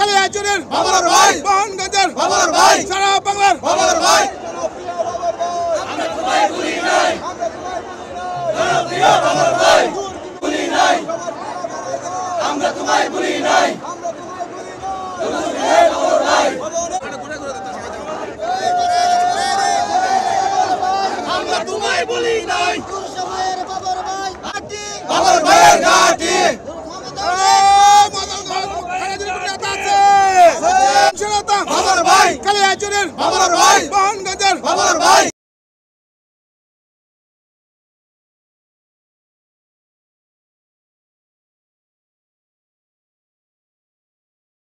কালিয়াচরের বাবার ভাই, মোহনগঞ্জের বাবার ভাই, সারা বাংলার বাবার ভাই। আমরা তোমায় ভুলি নাই, জনপ্রিয় বাবার ভাই, ভুলি নাই, আমরা তোমায় ভুলি নাই, জনপ্রিয় বাবার ভাই। আমরা তোমায় ভুলি নাই, বাবার ভাইয়ের ঘাটি বাবার ভাই, কালিয়াচরের বাবার